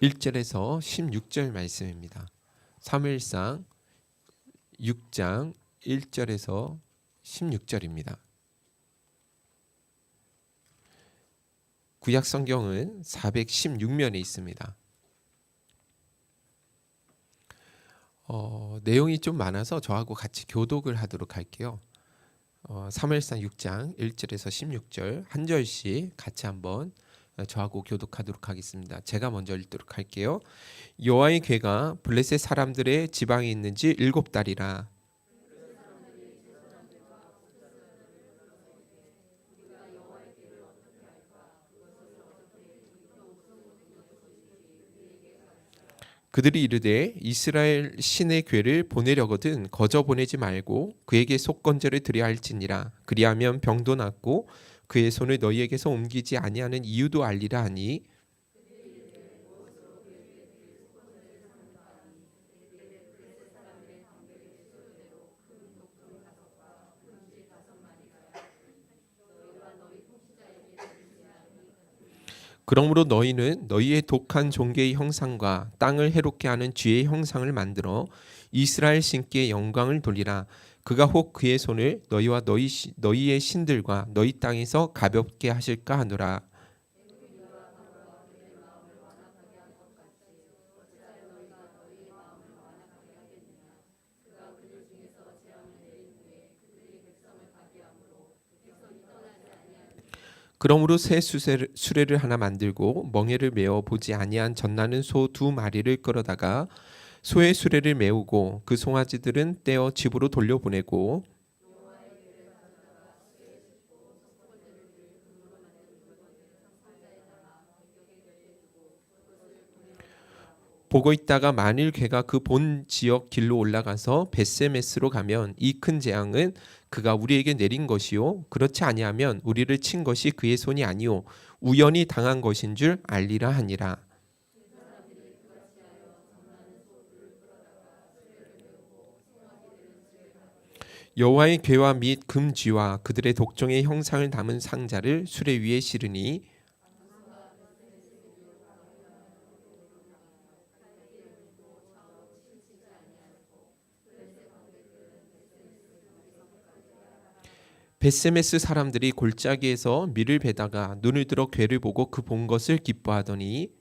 1절에서 16절 말씀입니다. 사무엘상 6장 1절에서 16절입니다. 구약 성경은 416면에 있습니다. 내용이 좀 많아서 저하고 같이 교독을 하도록 할게요. 사무엘상 6장 1절에서 16절 한 절씩 같이 한번 저하고 교독하도록 하겠습니다. 제가 먼저 읽도록 할게요. 여호와의 궤가 블레셋 사람들의 지방에 있는지 7달이라. 그들이 이르되 이스라엘 신의 궤를 보내려거든 거저 보내지 말고 그에게 속건제를 드려야 할지니라. 그리하면 병도 낫고 그의 손을 너희에게서 옮기지 아니하는 이유도 알리라 하니, 그러므로 너희는 너희의 독한 종교의 형상과 땅을 해롭게 하는 쥐의 형상을 만들어 이스라엘 신께 영광을 돌리라. 그가 혹 그의 손을 너희와 너희의 신들과 너희 땅에서 가볍게 하실까 하노라. 그러므로 새 수레를 하나 만들고 멍에를 메어 보지 아니한 젖나는 소 2마리를 끌어다가 소의 수레를 메우고 그 송아지들은 떼어 집으로 돌려보내고, 보고 있다가 만일 걔가 그 본 지역 길로 올라가서 벳세메스로 가면 이 큰 재앙은 그가 우리에게 내린 것이요 그렇지 아니하면 우리를 친 것이 그의 손이 아니요 우연히 당한 것인 줄 알리라 하니라. 여호와의 궤와 및 금쥐와 그들의 독종의 형상을 담은 상자를 수레 위에 실으니, 벳세메스 사람들이 골짜기에서 밀을 베다가 눈을 들어 궤를 보고 그 본 것을 기뻐하더니,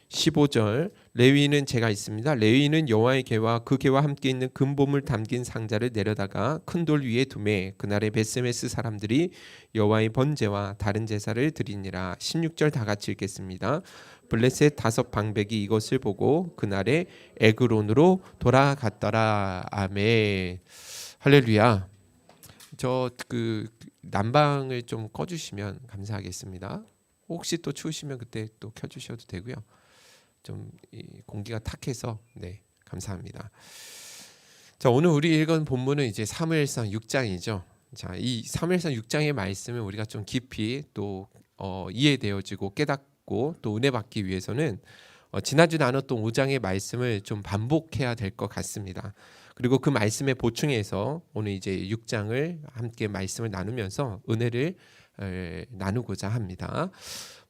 15절 레위인은 제가 있습니다. 레위인은 여호와의 궤와 그 궤와 함께 있는 금보물 담긴 상자를 내려다가 큰 돌 위에 두매 그날에 벳세메스 사람들이 여호와의 번제와 다른 제사를 드리니라. 16절 다 같이 읽겠습니다. 블레셋 5방백이 이것을 보고 그날에 에그론으로 돌아갔더라. 아멘. 할렐루야. 저 그 난방을 좀 꺼주시면 감사하겠습니다. 혹시 또 추우시면 그때 또 켜주셔도 되고요. 좀 공기가 탁해서 네 감사합니다. 자, 오늘 우리 읽은 본문은 이제 사무엘상 6장이죠. 자, 이 사무엘상 6장의 말씀을 우리가 좀 깊이 또 이해되어지고 깨닫고 또 은혜 받기 위해서는 지나지 않았던 5장의 말씀을 좀 반복해야 될 것 같습니다. 그리고 그 말씀에 보충해서 오늘 이제 6장을 함께 말씀을 나누면서 은혜를 나누고자 합니다.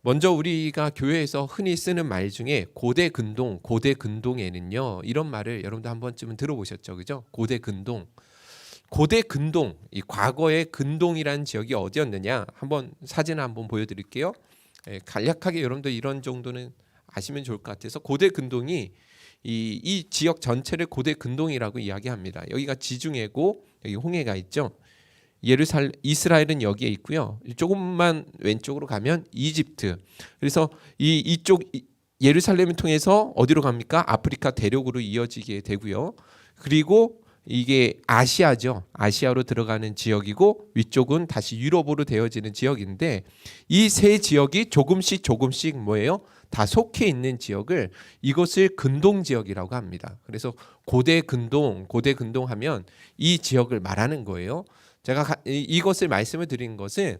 먼저 우리가 교회에서 흔히 쓰는 말 중에 고대 근동에는요 이런 말을 여러분도 한 번쯤은 들어보셨죠, 그죠? 고대 근동, 이 과거의 근동이라는 지역이 어디였느냐? 한번 사진을 한번 보여드릴게요. 간략하게 여러분도 이런 정도는 아시면 좋을 것 같아서 고대 근동이 이 지역 전체를 고대 근동이라고 이야기합니다. 여기가 지중해고 여기 홍해가 있죠. 이스라엘은 여기에 있고요. 조금만 왼쪽으로 가면 이집트. 그래서 이쪽 예루살렘을 통해서 어디로 갑니까? 아프리카 대륙으로 이어지게 되고요. 그리고 이게 아시아죠. 아시아로 들어가는 지역이고 위쪽은 다시 유럽으로 되어지는 지역인데 이 세 지역이 조금씩 뭐예요? 다 속해 있는 지역을 이것을 근동 지역이라고 합니다. 그래서 고대 근동 하면 이 지역을 말하는 거예요. 제가 이것을 말씀을 드린 것은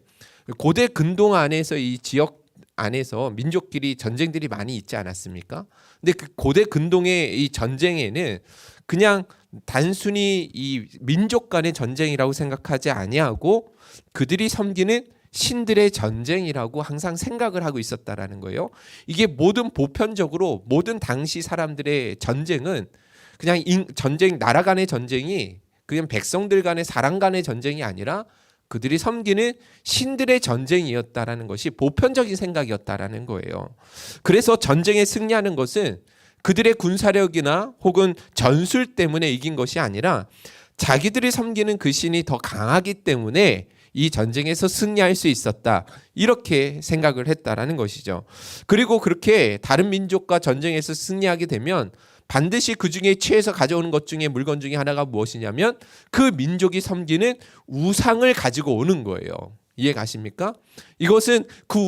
고대 근동 안에서 이 지역 안에서 민족끼리 전쟁들이 많이 있지 않았습니까? 근데 그 고대 근동의 이 전쟁에는 그냥 단순히 이 민족 간의 전쟁이라고 생각하지 아니하고 그들이 섬기는 신들의 전쟁이라고 항상 생각을 하고 있었다라는 거예요. 이게 모든 보편적으로 모든 당시 사람들의 전쟁은 그냥 전쟁, 나라 간의 전쟁이 그냥 백성들 간의 사람 간의 전쟁이 아니라 그들이 섬기는 신들의 전쟁이었다라는 것이 보편적인 생각이었다라는 거예요. 그래서 전쟁에 승리하는 것은 그들의 군사력이나 혹은 전술 때문에 이긴 것이 아니라 자기들이 섬기는 그 신이 더 강하기 때문에 이 전쟁에서 승리할 수 있었다. 이렇게 생각을 했다라는 것이죠. 그리고 그렇게 다른 민족과 전쟁에서 승리하게 되면 반드시 그 중에 취해서 가져오는 것 중에 물건 중에 하나가 무엇이냐면 그 민족이 섬기는 우상을 가지고 오는 거예요. 이해 가십니까? 이것은 그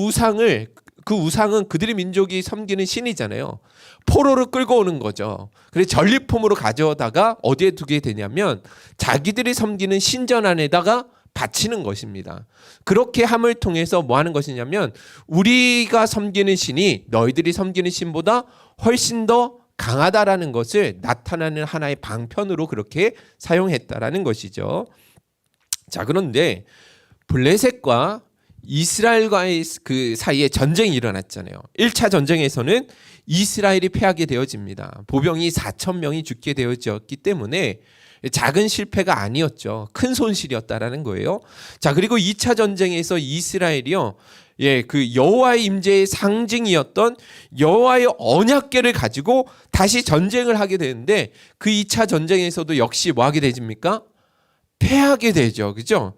우상은 그들의 민족이 섬기는 신이잖아요. 포로를 끌고 오는 거죠. 그래서 전리품으로 가져다가 어디에 두게 되냐면 자기들이 섬기는 신전 안에다가 바치는 것입니다. 그렇게 함을 통해서 뭐 하는 것이냐면 우리가 섬기는 신이 너희들이 섬기는 신보다 훨씬 더 강하다라는 것을 나타내는 하나의 방편으로 그렇게 사용했다라는 것이죠. 자, 그런데 블레셋과 이스라엘과의 그 사이에 전쟁이 일어났잖아요. 1차 전쟁에서는 이스라엘이 패하게 되어집니다. 보병이 4,000명이 죽게 되어졌기 때문에 작은 실패가 아니었죠. 큰 손실이었다라는 거예요. 자, 그리고 2차 전쟁에서 이스라엘이요. 그 여호와의 임재의 상징이었던 여호와의 언약궤를 가지고 다시 전쟁을 하게 되는데 그 2차 전쟁에서도 역시 뭐 하게 되십니까? 패하게 되죠. 그죠?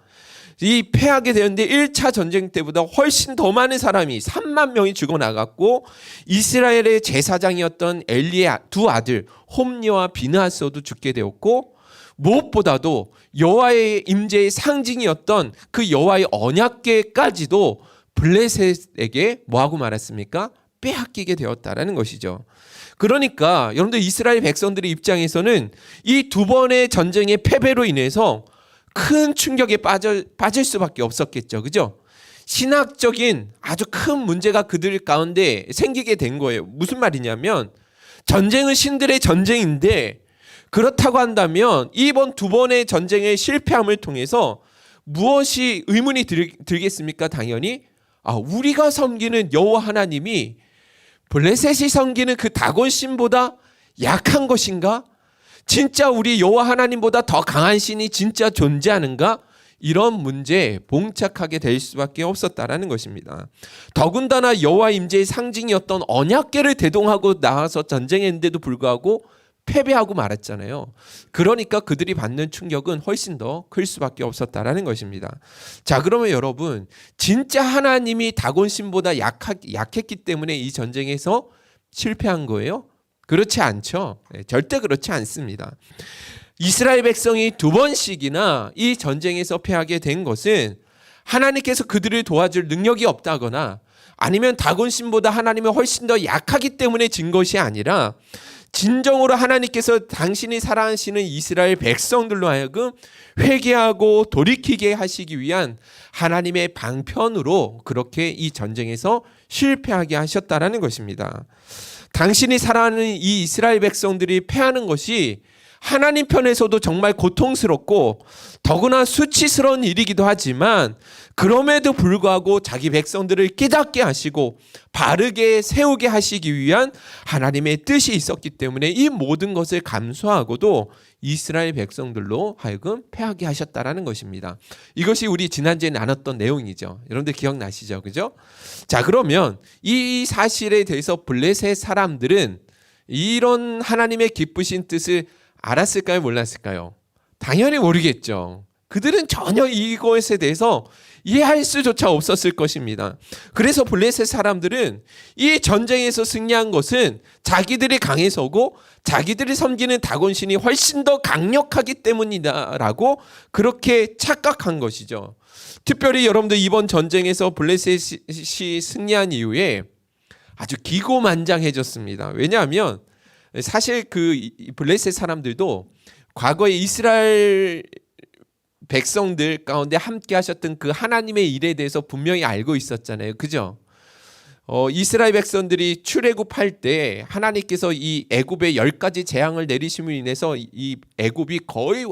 이 패하게 되는데 1차 전쟁 때보다 훨씬 더 많은 사람이 3만 명이 죽어나갔고 이스라엘의 제사장이었던 엘리의 두 아들 홈리와 비느하스도 죽게 되었고 무엇보다도 여호와의 임재의 상징이었던 그 여호와의 언약궤까지도 블레셋에게 뭐하고 말았습니까? 빼앗기게 되었다라는 것이죠. 그러니까 여러분들 이스라엘 백성들의 입장에서는 이 두 번의 전쟁의 패배로 인해서 큰 충격에 빠질 수밖에 없었겠죠. 그죠? 신학적인 아주 큰 문제가 그들 가운데 생기게 된 거예요. 무슨 말이냐면 전쟁은 신들의 전쟁인데 그렇다고 한다면 이번 두 번의 전쟁의 실패함을 통해서 무엇이 의문이 들겠습니까? 당연히 우리가 섬기는 여호와 하나님이 블레셋이 섬기는 그 다곤 신보다 약한 것인가? 진짜 우리 여호와 하나님보다 더 강한 신이 진짜 존재하는가? 이런 문제에 봉착하게 될 수밖에 없었다라는 것입니다. 더군다나 여호와 임재의 상징이었던 언약궤를 대동하고 나와서 전쟁했는데도 불구하고 패배하고 말았잖아요. 그러니까 그들이 받는 충격은 훨씬 더 클 수밖에 없었다라는 것입니다. 자, 그러면 여러분 진짜 하나님이 다곤 신보다 약했기 때문에 이 전쟁에서 실패한 거예요? 그렇지 않죠. 절대 그렇지 않습니다. 이스라엘 백성이 두 번씩이나 이 전쟁에서 패하게 된 것은 하나님께서 그들을 도와줄 능력이 없다거나 아니면 다곤 신보다 하나님이 훨씬 더 약하기 때문에 진 것이 아니라 진정으로 하나님께서 당신이 사랑하시는 이스라엘 백성들로 하여금 회개하고 돌이키게 하시기 위한 하나님의 방편으로 그렇게 이 전쟁에서 실패하게 하셨다라는 것입니다. 당신이 사랑하는 이 이스라엘 백성들이 패하는 것이 하나님 편에서도 정말 고통스럽고 더구나 수치스러운 일이기도 하지만 그럼에도 불구하고 자기 백성들을 깨닫게 하시고 바르게 세우게 하시기 위한 하나님의 뜻이 있었기 때문에 이 모든 것을 감수하고도 이스라엘 백성들로 하여금 패하게 하셨다라는 것입니다. 이것이 우리 지난주에 나눴던 내용이죠. 여러분들 기억나시죠? 그죠? 자, 그러면 이 사실에 대해서 블레셋 사람들은 이런 하나님의 기쁘신 뜻을 알았을까요? 몰랐을까요? 당연히 모르겠죠. 그들은 전혀 이것에 대해서 이해할 수조차 없었을 것입니다. 그래서 블레셋 사람들은 이 전쟁에서 승리한 것은 자기들이 강해서고 자기들이 섬기는 다곤신이 훨씬 더 강력하기 때문이다라고 그렇게 착각한 것이죠. 특별히 여러분들 이번 전쟁에서 블레셋이 승리한 이후에 아주 기고만장해졌습니다. 왜냐하면 사실 그 블레셋 사람들도 과거에 이스라엘 백성들 가운데 함께 하셨던 그 하나님의 일에 대해서 분명히 알고 있었잖아요. 그죠? 이스라엘 백성들이 출애굽할 때 하나님께서 이 애굽에 10가지 재앙을 내리심으로 인해서 이 애굽이 거의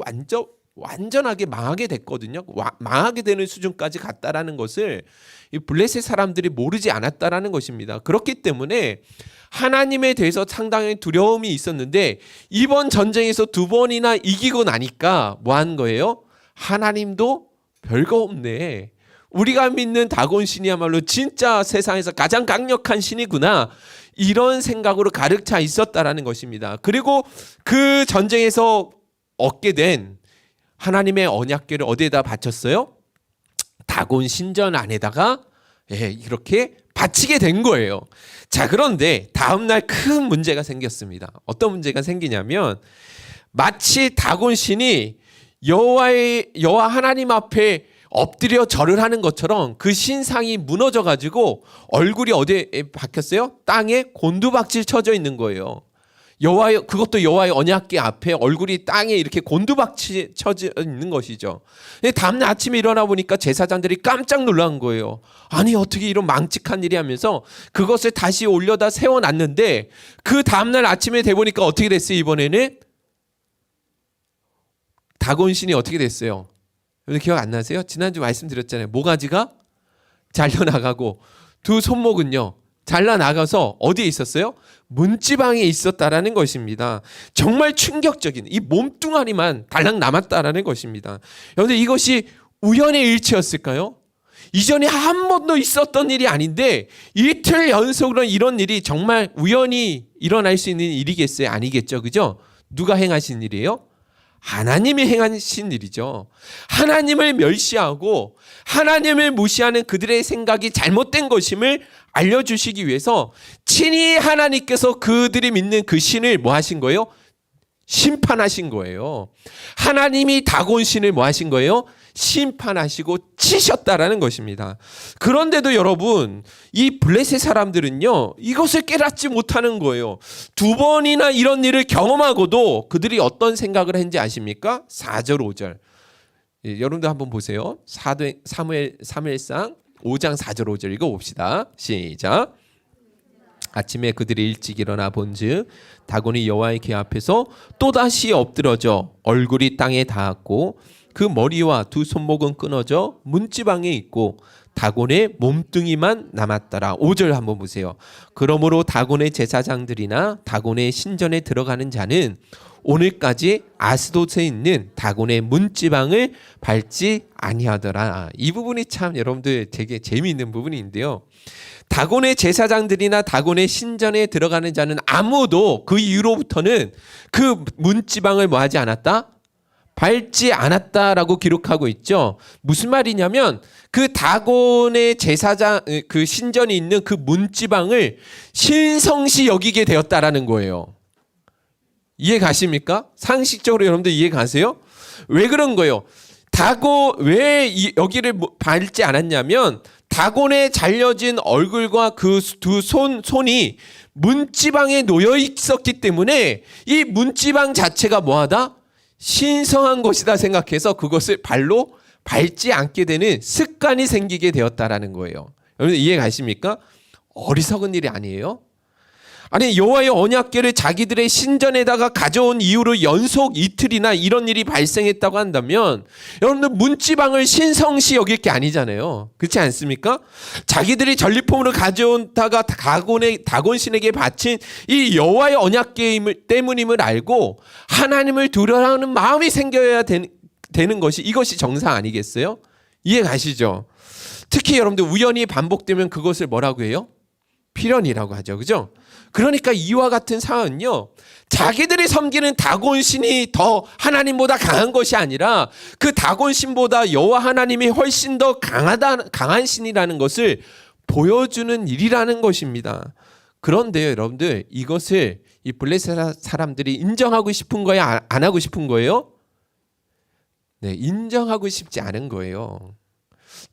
완전하게 망하게 됐거든요. 망하게 되는 수준까지 갔다라는 것을 이 블레셋 사람들이 모르지 않았다라는 것입니다. 그렇기 때문에 하나님에 대해서 상당히 두려움이 있었는데 이번 전쟁에서 2번이나 이기고 나니까 뭐 한 거예요? 하나님도 별거 없네. 우리가 믿는 다곤 신이야말로 진짜 세상에서 가장 강력한 신이구나. 이런 생각으로 가득 차 있었다라는 것입니다. 그리고 그 전쟁에서 얻게 된 하나님의 언약궤를 어디에다 바쳤어요? 다곤 신전 안에다가 이렇게 바치게 된 거예요. 자, 그런데 다음날 큰 문제가 생겼습니다. 어떤 문제가 생기냐면 마치 다곤 신이 여호와 하나님 앞에 엎드려 절을 하는 것처럼 그 신상이 무너져 가지고 얼굴이 어디에 박혔어요? 땅에 곤두박질 쳐져 있는 거예요. 그것도 여호와의 언약궤 앞에 얼굴이 땅에 이렇게 곤두박질 쳐져 있는 것이죠. 다음날 아침에 일어나 보니까 제사장들이 깜짝 놀란 거예요. 아니 어떻게 이런 망측한 일이 하면서 그것을 다시 올려다 세워놨는데 그 다음날 아침에 돼 보니까 어떻게 됐어요? 이번에는 다곤 신이 어떻게 됐어요? 여러분 기억 안 나세요? 지난주 말씀드렸잖아요. 모가지가 잘려나가고 두 손목은요 잘라나가서 어디에 있었어요? 문지방에 있었다라는 것입니다. 정말 충격적인 이 몸뚱아리만 달랑 남았다라는 것입니다. 여러분들 이것이 우연의 일치였을까요? 이전에 한 번도 있었던 일이 아닌데 이틀 연속으로 이런 일이 정말 우연히 일어날 수 있는 일이겠어요? 아니겠죠? 그죠? 누가 행하신 일이에요? 하나님이 행하신 일이죠. 하나님을 멸시하고 하나님을 무시하는 그들의 생각이 잘못된 것임을 알려주시기 위해서 친히 하나님께서 그들이 믿는 그 신을 뭐 하신 거예요? 심판하신 거예요. 하나님이 다곤 신을 뭐 하신 거예요? 심판하시고 치셨다라는 것입니다. 그런데도 여러분 이 블레셋 사람들은요 이것을 깨닫지 못하는 거예요. 2번이나 이런 일을 경험하고도 그들이 어떤 생각을 했는지 아십니까? 4절 5절 여러분들 한번 보세요. 사무엘상 5장 4절 5절 읽어봅시다. 시작. 아침에 그들이 일찍 일어나 본즉 다곤이 여호와의 궤 앞에서 또다시 엎드러져 얼굴이 땅에 닿았고 그 머리와 두 손목은 끊어져 문지방에 있고 다곤의 몸뚱이만 남았더라. 5절 한번 보세요. 그러므로 다곤의 제사장들이나 다곤의 신전에 들어가는 자는 오늘까지 아스돗에 있는 다곤의 문지방을 밟지 아니하더라. 이 부분이 참 여러분들 되게 재미있는 부분인데요. 다곤의 제사장들이나 다곤의 신전에 들어가는 자는 아무도 그 이후로부터는 그 문지방을 뭐 하지 않았다? 밟지 않았다라고 기록하고 있죠. 무슨 말이냐면 그 다곤의 제사장 그 신전이 있는 그 문지방을 신성시 여기게 되었다라는 거예요. 이해 가십니까? 상식적으로 여러분들 이해 가세요? 왜 그런 거예요? 왜 여기를 밟지 않았냐면 다곤의 잘려진 얼굴과 그 두 손이 문지방에 놓여 있었기 때문에 이 문지방 자체가 뭐하다? 신성한 것이다 생각해서 그것을 발로 밟지 않게 되는 습관이 생기게 되었다라는 거예요. 여러분 이해 가십니까? 어리석은 일이 아니에요. 아니 여호와의 언약궤를 자기들의 신전에다가 가져온 이후로 연속 이틀이나 이런 일이 발생했다고 한다면 여러분들 문지방을 신성시 여길 게 아니잖아요. 그렇지 않습니까? 자기들이 전리품으로 가져온다가 다곤 신에게 바친 이 여호와의 언약궤 때문임을 알고 하나님을 두려워하는 마음이 생겨야 되는 것이 이것이 정상 아니겠어요? 이해 가시죠? 특히 여러분들 우연히 반복되면 그것을 뭐라고 해요? 필연이라고 하죠. 그죠? 그러니까 이와 같은 상황은요. 자기들이 섬기는 다곤 신이 더 하나님보다 강한 것이 아니라 그 다곤 신보다 여호와 하나님이 훨씬 더 강한 신이라는 것을 보여주는 일이라는 것입니다. 그런데요, 여러분들 이것을 이 블레셋 사람들이 인정하고 싶은 거예요? 안 하고 싶은 거예요? 네, 인정하고 싶지 않은 거예요.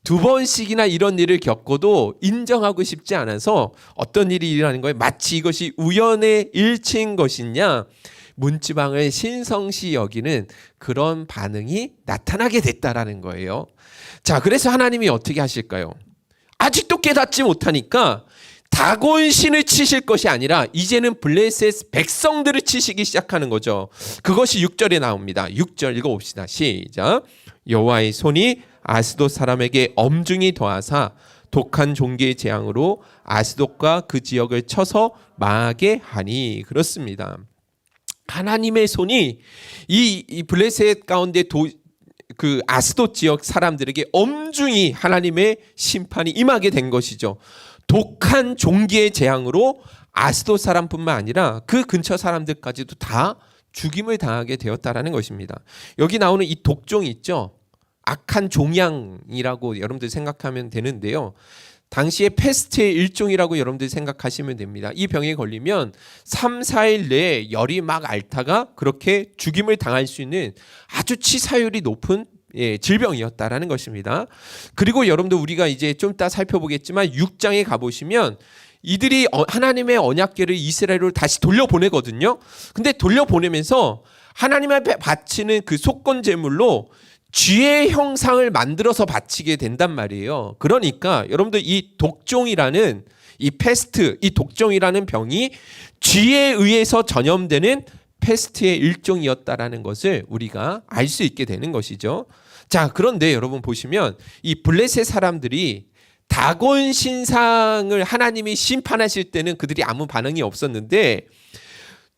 2번씩이나 이런 일을 겪고도 인정하고 싶지 않아서 어떤 일이 일어나는 거예요? 마치 이것이 우연의 일치인 것이냐 문지방을 신성시 여기는 그런 반응이 나타나게 됐다라는 거예요. 자, 그래서 하나님이 어떻게 하실까요? 아직도 깨닫지 못하니까 다곤 신을 치실 것이 아니라 이제는 블레셋 백성들을 치시기 시작하는 거죠. 그것이 6절에 나옵니다. 6절 읽어봅시다. 시작. 여호와의 손이 아스돗 사람에게 엄중히 더하사 독한 종기의 재앙으로 아스돗과 그 지역을 쳐서 망하게 하니. 그렇습니다. 하나님의 손이 이 블레셋 가운데 그 아스돗 지역 사람들에게 엄중히 하나님의 심판이 임하게 된 것이죠. 독한 종기의 재앙으로 아스돗 사람뿐만 아니라 그 근처 사람들까지도 다 죽임을 당하게 되었다라는 것입니다. 여기 나오는 이 독종이 있죠. 악한 종양이라고 여러분들 생각하면 되는데요. 당시에 패스트의 일종이라고 여러분들 생각하시면 됩니다. 이 병에 걸리면 3, 4일 내에 열이 막 앓다가 그렇게 죽임을 당할 수 있는 아주 치사율이 높은 질병이었다라는 것입니다. 그리고 여러분들 우리가 이제 좀 이따 살펴보겠지만 6장에 가보시면 이들이 하나님의 언약궤를 이스라엘로 다시 돌려보내거든요. 근데 돌려보내면서 하나님 앞에 바치는 그 속건 제물로 쥐의 형상을 만들어서 바치게 된단 말이에요. 그러니까 여러분들 이 독종이라는 이 패스트, 이 독종이라는 병이 쥐에 의해서 전염되는 패스트의 일종이었다라는 것을 우리가 알 수 있게 되는 것이죠. 자, 그런데 여러분 보시면 이 블레셋 사람들이 다곤 신상을 하나님이 심판하실 때는 그들이 아무 반응이 없었는데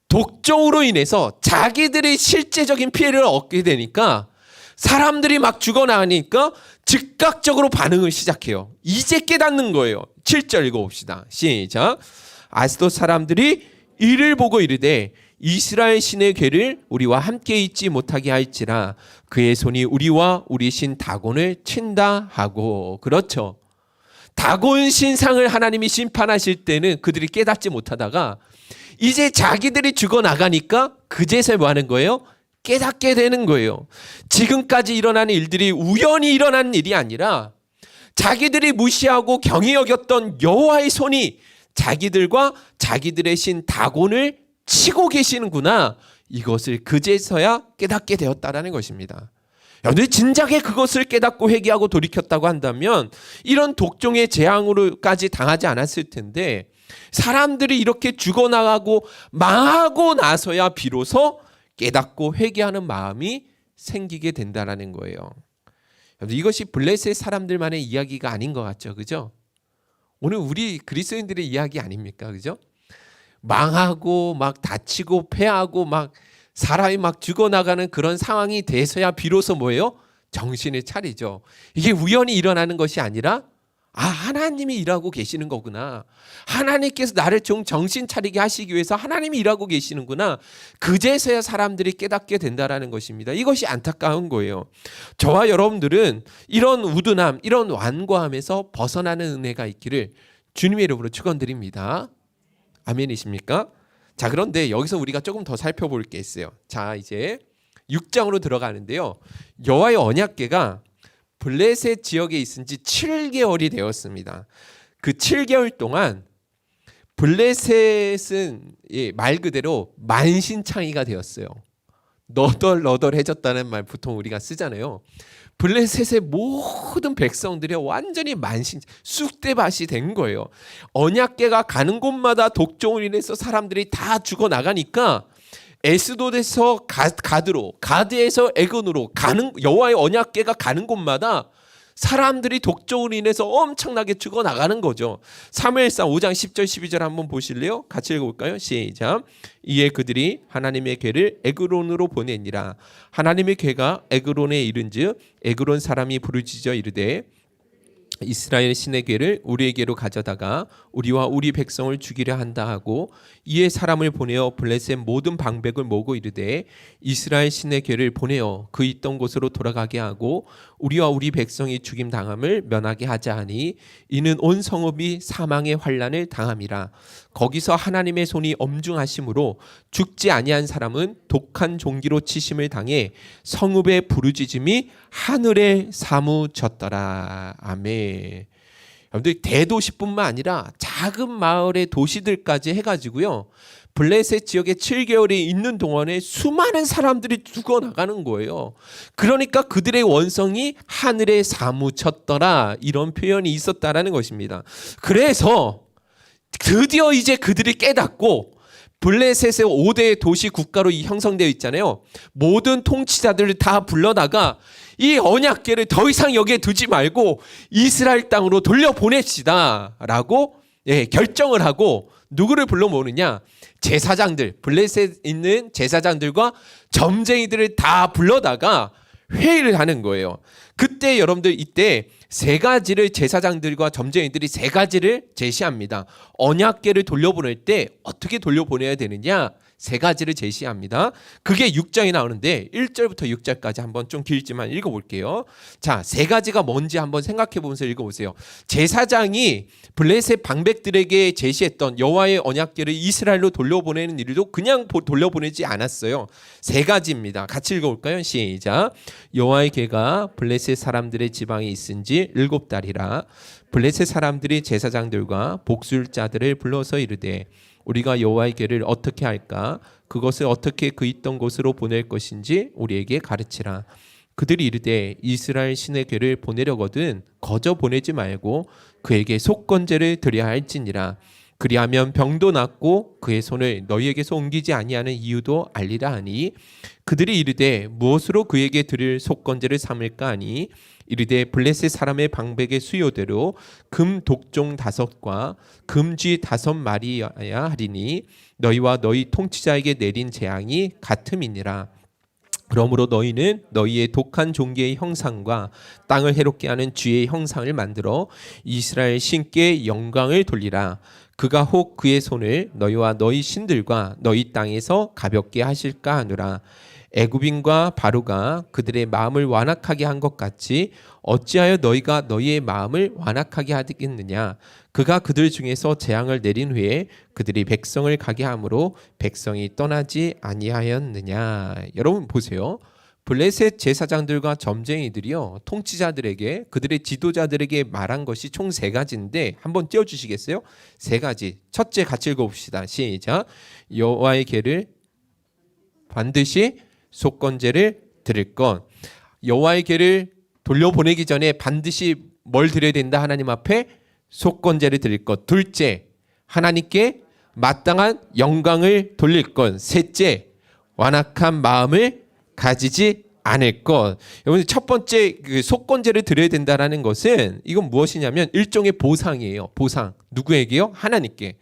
독종으로 인해서 자기들이 실제적인 피해를 얻게 되니까 사람들이 막 죽어나가니까 즉각적으로 반응을 시작해요. 이제 깨닫는 거예요. 7절 읽어봅시다. 시작. 아스돗 사람들이 이를 보고 이르되 이스라엘 신의 궤를 우리와 함께 있지 못하게 할지라 그의 손이 우리와 우리 신 다곤을 친다 하고. 그렇죠. 다곤 신상을 하나님이 심판하실 때는 그들이 깨닫지 못하다가 이제 자기들이 죽어나가니까 그제서야 뭐 하는 거예요? 깨닫게 되는 거예요. 지금까지 일어나는 일들이 우연히 일어난 일이 아니라 자기들이 무시하고 경히 여겼던 여호와의 손이 자기들과 자기들의 신 다곤을 치고 계시는구나. 이것을 그제서야 깨닫게 되었다라는 것입니다. 여러분들 진작에 그것을 깨닫고 회개하고 돌이켰다고 한다면 이런 독종의 재앙으로까지 당하지 않았을 텐데 사람들이 이렇게 죽어나가고 망하고 나서야 비로소 깨닫고 회개하는 마음이 생기게 된다라는 거예요. 이것이 블레셋 사람들만의 이야기가 아닌 것 같죠, 그죠? 오늘 우리 그리스도인들의 이야기 아닙니까, 그죠? 망하고 막 다치고 패하고 막 사람이 막 죽어나가는 그런 상황이 돼서야 비로소 뭐예요? 정신을 차리죠. 이게 우연히 일어나는 것이 아니라 하나님이 일하고 계시는 거구나. 하나님께서 나를 좀 정신 차리게 하시기 위해서 하나님이 일하고 계시는구나. 그제서야 사람들이 깨닫게 된다라는 것입니다. 이것이 안타까운 거예요. 저와 여러분들은 이런 우둔함, 이런 완고함에서 벗어나는 은혜가 있기를 주님의 이름으로 축원드립니다. 아멘이십니까? 자, 그런데 여기서 우리가 조금 더 살펴볼 게 있어요. 자, 이제 6장으로 들어가는데요. 여호와의 언약궤가 블레셋 지역에 있은 지 7개월이 되었습니다. 그 7개월 동안 블레셋은 말 그대로 만신창이가 되었어요. 너덜너덜해졌다는 말 보통 우리가 쓰잖아요. 블레셋의 모든 백성들이 완전히 쑥대밭이 된 거예요. 언약궤가 가는 곳마다 독종으로 인해서 사람들이 다 죽어나가니까 에스돗에서 가드로, 가드에서 에건으로 가는 여호와의 언약궤가 가는 곳마다 사람들이 독종으로 인해서 엄청나게 죽어나가는 거죠. 사무엘상 5장 10절 12절 한번 보실래요? 같이 읽어볼까요? 시작. 이에 그들이 하나님의 궤를 에그론으로 보내니라. 하나님의 궤가 에그론에 이른즉 에그론 사람이 부르짖어 이르되 이스라엘 신의 궤를 우리에게로 가져다가 우리와 우리 백성을 죽이려 한다 하고 이에 사람을 보내어 블레셋 모든 방백을 모으고 이르되 이스라엘 신의 궤를 보내어 그 있던 곳으로 돌아가게 하고 우리와 우리 백성이 죽임 당함을 면하게 하자 하니 이는 온 성읍이 사망의 환난을 당함이라. 거기서 하나님의 손이 엄중하심으로 죽지 아니한 사람은 독한 종기로 치심을 당해 성읍의 부르짖음이 하늘에 사무쳤더라. 아멘. 여러분들 대도시뿐만 아니라 작은 마을의 도시들까지 해가지고요. 블레셋 지역에 7개월이 있는 동안에 수많은 사람들이 죽어나가는 거예요. 그러니까 그들의 원성이 하늘에 사무쳤더라. 이런 표현이 있었다라는 것입니다. 그래서 드디어 이제 그들이 깨닫고 블레셋의 5대 도시 국가로 형성되어 있잖아요. 모든 통치자들을 다 불러다가 이 언약궤를 더 이상 여기에 두지 말고 이스라엘 땅으로 돌려보냅시다 라고 결정을 하고 누구를 불러 모으느냐, 제사장들, 블레셋에 있는 제사장들과 점쟁이들을 다 불러다가 회의를 하는 거예요. 그때 여러분들 이때 세 가지를, 제사장들과 점쟁이들이 세 가지를 제시합니다. 언약궤를 돌려보낼 때 어떻게 돌려보내야 되느냐, 세 가지를 제시합니다. 그게 6장에 나오는데 1절부터 6절까지 한번 좀 길지만 읽어볼게요. 자, 세 가지가 뭔지 한번 생각해 보면서 읽어보세요. 제사장이 블레셋 방백들에게 제시했던 여호와의 언약궤를 이스라엘로 돌려보내는 일도 그냥 돌려보내지 않았어요. 세 가지입니다. 같이 읽어볼까요? 시작. 여호와의 궤가 블레셋 사람들의 지방에 있은지 7달이라. 블레셋 사람들이 제사장들과 복술자들을 불러서 이르되 우리가 여호와의 궤를 어떻게 할까? 그것을 어떻게 그 있던 곳으로 보낼 것인지 우리에게 가르치라. 그들이 이르되 이스라엘 신의 궤를 보내려거든 거저 보내지 말고 그에게 속건제를 드려야 할지니라. 그리하면 병도 낫고 그의 손을 너희에게서 옮기지 아니하는 이유도 알리라 하니 그들이 이르되 무엇으로 그에게 드릴 속건제를 삼을까 하니 이르되 블레셋 사람의 방백의 수요대로 금 독종 5과 금쥐 5마리여야 하리니 너희와 너희 통치자에게 내린 재앙이 같음이니라. 그러므로 너희는 너희의 독한 종기의 형상과 땅을 해롭게 하는 쥐의 형상을 만들어 이스라엘 신께 영광을 돌리라. 그가 혹 그의 손을 너희와 너희 신들과 너희 땅에서 가볍게 하실까 하노라. 애굽인과 바로가 그들의 마음을 완악하게 한 것 같이 어찌하여 너희가 너희의 마음을 완악하게 하겠느냐. 그가 그들 중에서 재앙을 내린 후에 그들이 백성을 가게 함으로 백성이 떠나지 아니하였느냐. 여러분 보세요. 블레셋 제사장들과 점쟁이들이요, 통치자들에게, 그들의 지도자들에게 말한 것이 총 3가지인데 한번 띄워주시겠어요? 3가지. 첫째 같이 읽어봅시다. 시작. 여호와의 궤를 반드시 속건제를 드릴 것. 여호와의 궤를 돌려보내기 전에 반드시 뭘 드려야 된다? 하나님 앞에 속건제를 드릴 것. 둘째, 하나님께 마땅한 영광을 돌릴 것. 셋째, 완악한 마음을 가지지 않을 것. 여러분, 첫 번째 그 속건제를 드려야 된다라는 것은 이건 무엇이냐면 일종의 보상이에요. 보상. 누구에게요? 하나님께.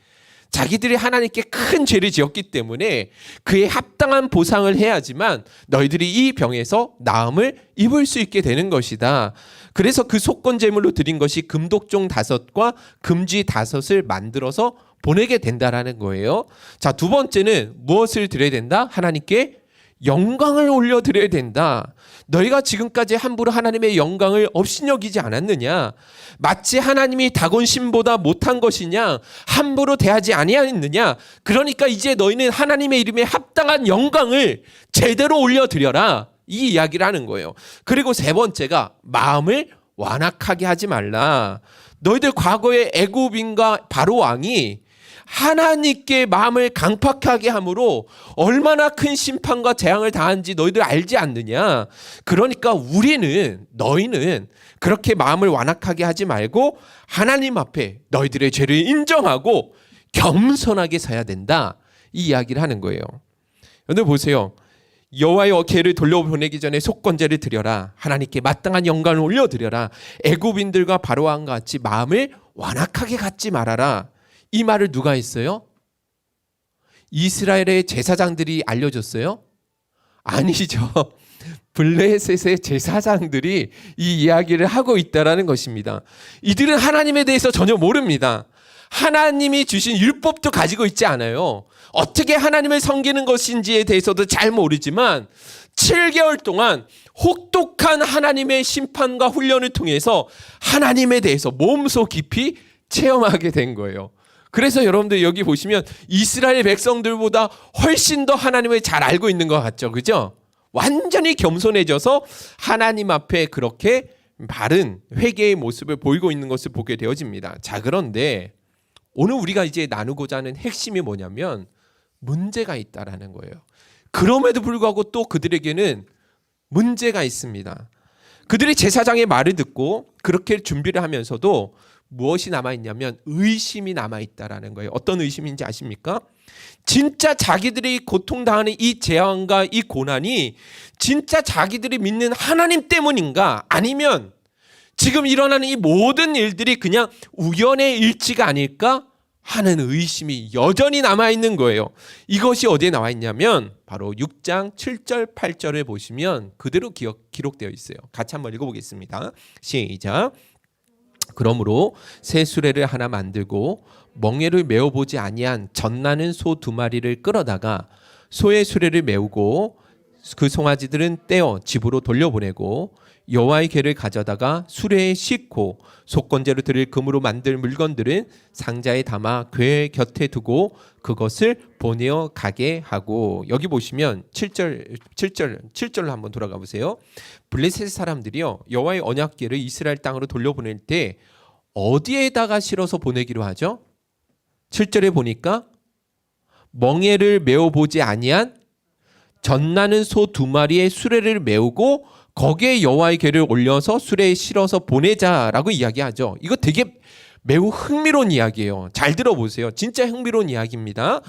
자기들이 하나님께 큰 죄를 지었기 때문에 그에 합당한 보상을 해야지만 너희들이 이 병에서 나음을 입을 수 있게 되는 것이다. 그래서 그 속건 제물로 드린 것이 금독종 5과 금쥐 5을 만들어서 보내게 된다라는 거예요. 자, 두 번째는 무엇을 드려야 된다? 하나님께 영광을 올려드려야 된다. 너희가 지금까지 함부로 하나님의 영광을 업신여기지 않았느냐? 마치 하나님이 다곤신보다 못한 것이냐? 함부로 대하지 아니하였느냐? 그러니까 이제 너희는 하나님의 이름에 합당한 영광을 제대로 올려드려라. 이 이야기를 하는 거예요. 그리고 세 번째가 마음을 완악하게 하지 말라. 너희들 과거에 애굽인과 바로 왕이 하나님께 마음을 강팍하게 함으로 얼마나 큰 심판과 재앙을 당한지 너희들 알지 않느냐. 그러니까 너희는 그렇게 마음을 완악하게 하지 말고 하나님 앞에 너희들의 죄를 인정하고 겸손하게 서야 된다. 이 이야기를 하는 거예요. 여러분 보세요. 여호와의 궤를 돌려보내기 전에 속건제를 드려라. 하나님께 마땅한 영광을 올려드려라. 애굽인들과 바로왕과 같이 마음을 완악하게 갖지 말아라. 이 말을 누가 했어요? 이스라엘의 제사장들이 알려줬어요? 아니죠. 블레셋의 제사장들이 이 이야기를 하고 있다라는 것입니다. 이들은 하나님에 대해서 전혀 모릅니다. 하나님이 주신 율법도 가지고 있지 않아요. 어떻게 하나님을 섬기는 것인지에 대해서도 잘 모르지만 7개월 동안 혹독한 하나님의 심판과 훈련을 통해서 하나님에 대해서 몸소 깊이 체험하게 된 거예요. 그래서 여러분들 여기 보시면 이스라엘 백성들보다 훨씬 더 하나님을 잘 알고 있는 것 같죠. 그죠? 완전히 겸손해져서 하나님 앞에 그렇게 바른 회개의 모습을 보이고 있는 것을 보게 되어집니다. 자, 그런데 오늘 우리가 이제 나누고자 하는 핵심이 뭐냐면 문제가 있다라는 거예요. 그럼에도 불구하고 또 그들에게는 문제가 있습니다. 그들이 제사장의 말을 듣고 그렇게 준비를 하면서도 무엇이 남아있냐면 의심이 남아있다라는 거예요. 어떤 의심인지 아십니까? 진짜 자기들이 고통당하는 이 재앙과 이 고난이 진짜 자기들이 믿는 하나님 때문인가? 아니면 지금 일어나는 이 모든 일들이 그냥 우연의 일치가 아닐까 하는 의심이 여전히 남아있는 거예요. 이것이 어디에 나와 있냐면 바로 6장 7절 8절을 보시면 그대로 기록되어 있어요. 같이 한번 읽어보겠습니다. 시작. 그러므로 새 수레를 하나 만들고 멍에를 메어보지 아니한 젖나는 소 2마리를 끌어다가 소의 수레를 메우고 그 송아지들은 떼어 집으로 돌려보내고 여호와의 궤를 가져다가 수레에 싣고 속건제로 드릴 금으로 만들 물건들은 상자에 담아 궤 곁에 두고 그것을 보내어 가게 하고. 여기 보시면 7절로 한번 돌아가 보세요. 블레셋 사람들이요 여호와의 언약궤를 이스라엘 땅으로 돌려보낼 때 어디에다가 실어서 보내기로 하죠? 7절에 보니까 멍에를 메어보지 아니한 젖나는 소 2마리의 수레를 메우고 거기에 여호와의 궤를 올려서 수레에 실어서 보내자라고 이야기하죠. 이거 되게 매우 흥미로운 이야기예요. 잘 들어보세요. 진짜 흥미로운 이야기입니다.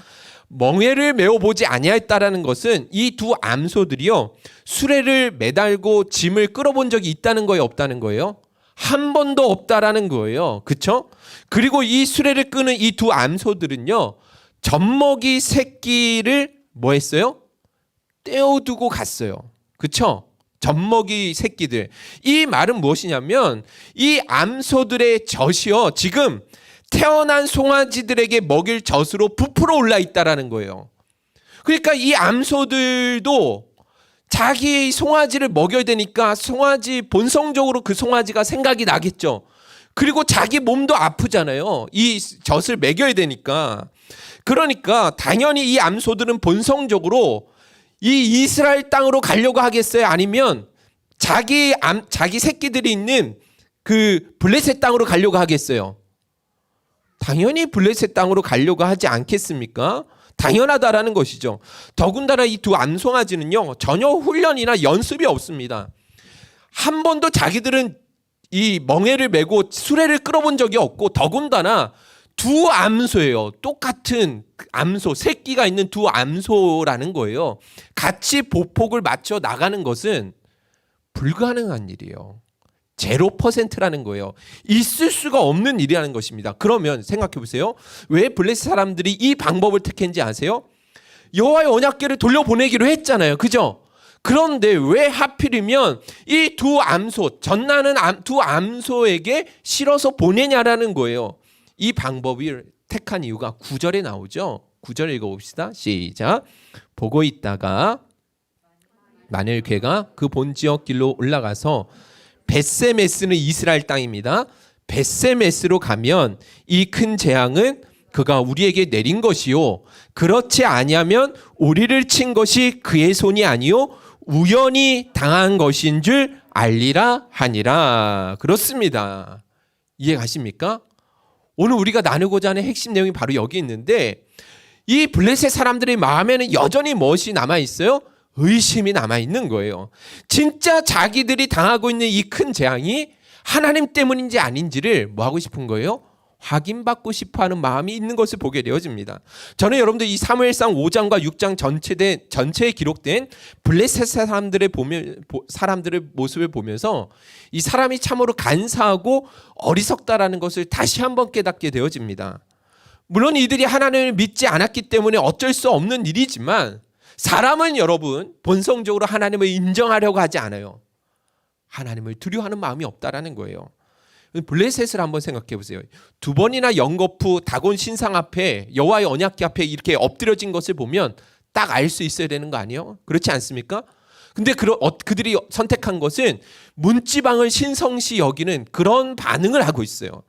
멍에를 메어보지 아니하였다라는 것은 이 두 암소들이요 수레를 매달고 짐을 끌어본 적이 있다는 거예요, 없다는 거예요? 한 번도 없다라는 거예요. 그렇죠? 그리고 이 수레를 끄는 이 두 암소들은요 젖먹이 새끼를 뭐 했어요? 떼어두고 갔어요. 그렇죠? 젖먹이 새끼들. 이 말은 무엇이냐면 이 암소들의 젖이요 지금 태어난 송아지들에게 먹일 젖으로 부풀어 올라 있다라는 거예요. 그러니까 이 암소들도 자기 송아지를 먹여야 되니까 송아지 본성적으로 그 송아지가 생각이 나겠죠. 그리고 자기 몸도 아프잖아요. 이 젖을 먹여야 되니까. 그러니까 당연히 이 암소들은 본성적으로 이 이스라엘 땅으로 가려고 하겠어요? 아니면 자기 새끼들이 있는 그 블레셋 땅으로 가려고 하겠어요? 당연히 블레셋 땅으로 가려고 하지 않겠습니까? 당연하다라는 것이죠. 더군다나 이 두 암송아지는요 전혀 훈련이나 연습이 없습니다. 한 번도 자기들은 이 멍에를 메고 수레를 끌어본 적이 없고 더군다나 두 암소예요. 똑같은 암소, 새끼가 있는 두 암소라는 거예요. 같이 보폭을 맞춰 나가는 것은 불가능한 일이에요. 0%라는 거예요. 있을 수가 없는 일이라는 것입니다. 그러면 생각해 보세요. 왜 블레셋 사람들이 이 방법을 택했는지 아세요? 여호와의 언약궤를 돌려보내기로 했잖아요. 그죠? 그런데 왜 하필이면 이 두 암소, 젖나는 두 암소에게 실어서 보내냐라는 거예요. 이 방법을 택한 이유가 9절에 나오죠. 9절 읽어봅시다. 시작. 보고 있다가 만일 궤가 그 본지역 길로 올라가서 벳세메스는 이스라엘 땅입니다. 벳세메스로 가면 이 큰 재앙은 그가 우리에게 내린 것이요 그렇지 아니하면 우리를 친 것이 그의 손이 아니요 우연히 당한 것인 줄 알리라 하니라. 그렇습니다. 이해 가십니까? 오늘 우리가 나누고자 하는 핵심 내용이 바로 여기 있는데 이 블레셋 사람들의 마음에는 여전히 무엇이 남아있어요? 의심이 남아있는 거예요. 진짜 자기들이 당하고 있는 이 큰 재앙이 하나님 때문인지 아닌지를 뭐 하고 싶은 거예요? 확인받고 싶어하는 마음이 있는 것을 보게 되어집니다. 저는 여러분들 이 사무엘상 5장과 6장 전체에 기록된 블레셋 사람들의 모습을 보면서 이 사람이 참으로 간사하고 어리석다라는 것을 다시 한번 깨닫게 되어집니다. 물론 이들이 하나님을 믿지 않았기 때문에 어쩔 수 없는 일이지만 사람은 여러분 본성적으로 하나님을 인정하려고 하지 않아요. 하나님을 두려워하는 마음이 없다라는 거예요. 블레셋을 한번 생각해 보세요. 2번이나 영거푸 다곤 신상 앞에 여호와의 언약궤 앞에 이렇게 엎드려진 것을 보면 딱 알 수 있어야 되는 거 아니에요? 그렇지 않습니까? 근데 그들이 선택한 것은 문지방을 신성시 여기는 그런 반응을 하고 있어요.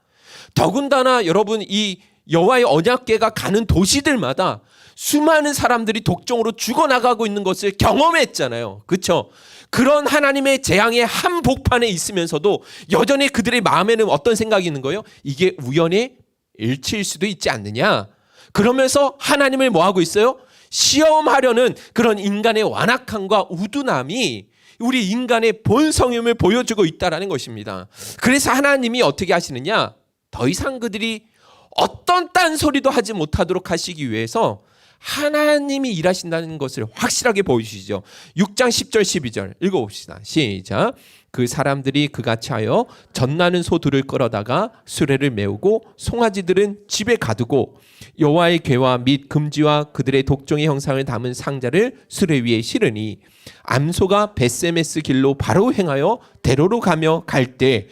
더군다나 여러분 이 여호와의 언약궤가 가는 도시들마다 수많은 사람들이 독종으로 죽어나가고 있는 것을 경험했잖아요. 그렇죠? 그런 하나님의 재앙의 한복판에 있으면서도 여전히 그들의 마음에는 어떤 생각이 있는 거예요? 이게 우연의 일치일 수도 있지 않느냐? 그러면서 하나님을 뭐 하고 있어요? 시험하려는 그런 인간의 완악함과 우둔함이 우리 인간의 본성임을 보여주고 있다는 것입니다. 그래서 하나님이 어떻게 하시느냐? 더 이상 그들이 어떤 딴소리도 하지 못하도록 하시기 위해서 하나님이 일하신다는 것을 확실하게 보여주시죠. 6장 10절 12절 읽어봅시다. 시작. 그 사람들이 그같이 하여 젖나는 소들을 끌어다가 수레를 메우고 송아지들은 집에 가두고 여호와의 궤와 및 금지와 그들의 독종의 형상을 담은 상자를 수레 위에 실으니 암소가 벳세메스 길로 바로 행하여 대로로 가며 갈 때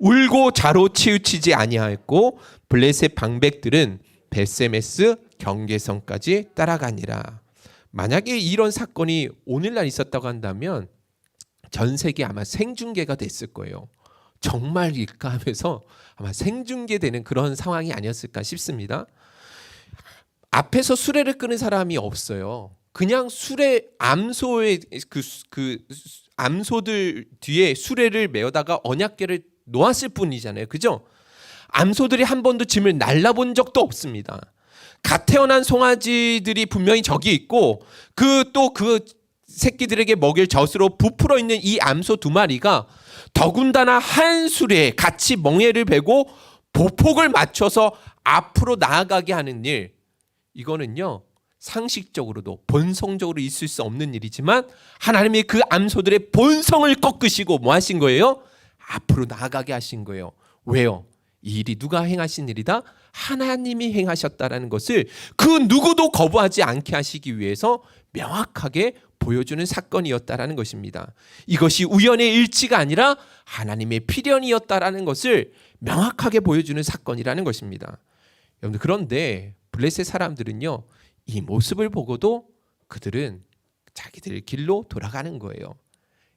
울고 자로 치우치지 아니하였고 블레셋 방백들은 벳세메스 경계선까지 따라가니라. 만약에 이런 사건이 오늘날 있었다고 한다면 전 세계 아마 생중계가 됐을 거예요. 정말일까 하면서 아마 생중계되는 그런 상황이 아니었을까 싶습니다. 앞에서 수레를 끄는 사람이 없어요. 그냥 수레 암소의 그 암소들 뒤에 수레를 메어다가 언약궤를 놓았을 뿐이잖아요. 그죠? 암소들이 한 번도 짐을 날라본 적도 없습니다. 갓 태어난 송아지들이 분명히 저기 있고 그 새끼들에게 먹일 젖으로 부풀어 있는 이 암소 2마리가 더군다나 한 수레에 같이 멍에를 베고 보폭을 맞춰서 앞으로 나아가게 하는 일, 이거는요 상식적으로도 본성적으로 있을 수 없는 일이지만 하나님이 그 암소들의 본성을 꺾으시고 뭐 하신 거예요? 앞으로 나아가게 하신 거예요. 왜요? 이 일이 누가 행하신 일이다? 하나님이 행하셨다라는 것을 그 누구도 거부하지 않게 하시기 위해서 명확하게 보여주는 사건이었다라는 것입니다. 이것이 우연의 일치가 아니라 하나님의 필연이었다라는 것을 명확하게 보여주는 사건이라는 것입니다. 여러분들, 그런데 블레셋 사람들은요 이 모습을 보고도 그들은 자기들 길로 돌아가는 거예요.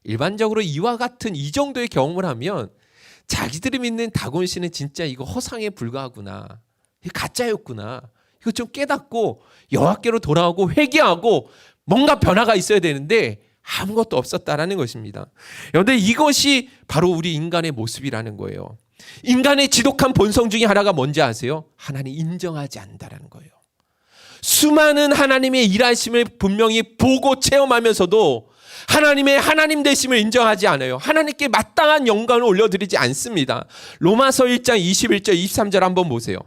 일반적으로 이와 같은 이 정도의 경험을 하면 자기들이 믿는 다곤 씨는 진짜 이거 허상에 불과하구나, 이거 가짜였구나, 이거 좀 깨닫고 여호와께로 돌아오고 회개하고 뭔가 변화가 있어야 되는데 아무것도 없었다라는 것입니다. 그런데 이것이 바로 우리 인간의 모습이라는 거예요. 인간의 지독한 본성 중에 하나가 뭔지 아세요? 하나님 인정하지 않는다라는 거예요. 수많은 하나님의 일하심을 분명히 보고 체험하면서도 하나님의 하나님 되심을 인정하지 않아요. 하나님께 마땅한 영광을 올려드리지 않습니다. 로마서 1장 21절 23절 한번 보세요.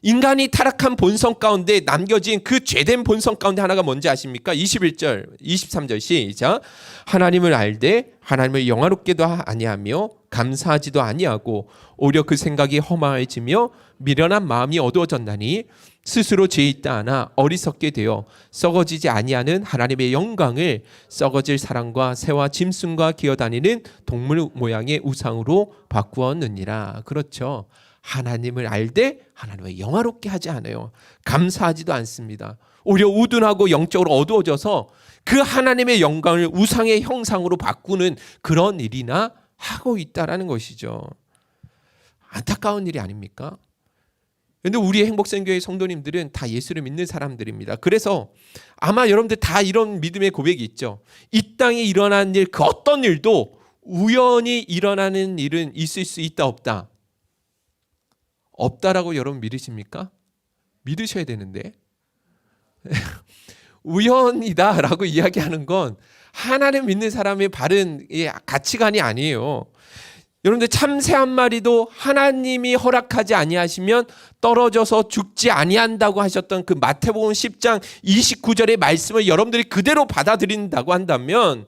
인간이 타락한 본성 가운데 남겨진 그 죄된 본성 가운데 하나가 뭔지 아십니까? 21절 23절 시작. 하나님을 알되 하나님을 영화롭게도 아니하며 감사하지도 아니하고 오히려 그 생각이 허망해지며 미련한 마음이 어두워졌나니 스스로 죄 있다 하나 어리석게 되어 썩어지지 아니하는 하나님의 영광을 썩어질 사람과 새와 짐승과 기어다니는 동물 모양의 우상으로 바꾸었느니라. 그렇죠. 하나님을 알되 하나님을 영화롭게 하지 않아요. 감사하지도 않습니다. 오히려 우둔하고 영적으로 어두워져서 그 하나님의 영광을 우상의 형상으로 바꾸는 그런 일이나 하고 있다라는 것이죠. 안타까운 일이 아닙니까? 그런데 우리 행복생교회 성도님들은 다 예수를 믿는 사람들입니다. 그래서 아마 여러분들 다 이런 믿음의 고백이 있죠. 이 땅에 일어난 일, 그 어떤 일도 우연히 일어나는 일은 있을 수 있다 없다? 없다라고 여러분 믿으십니까? 믿으셔야 되는데 우연이다라고 이야기하는 건 하나님 믿는 사람의 바른 가치관이 아니에요. 여러분들 참새 한 마리도 하나님이 허락하지 아니하시면 떨어져서 죽지 아니한다고 하셨던 그 마태복음 10장 29절의 말씀을 여러분들이 그대로 받아들인다고 한다면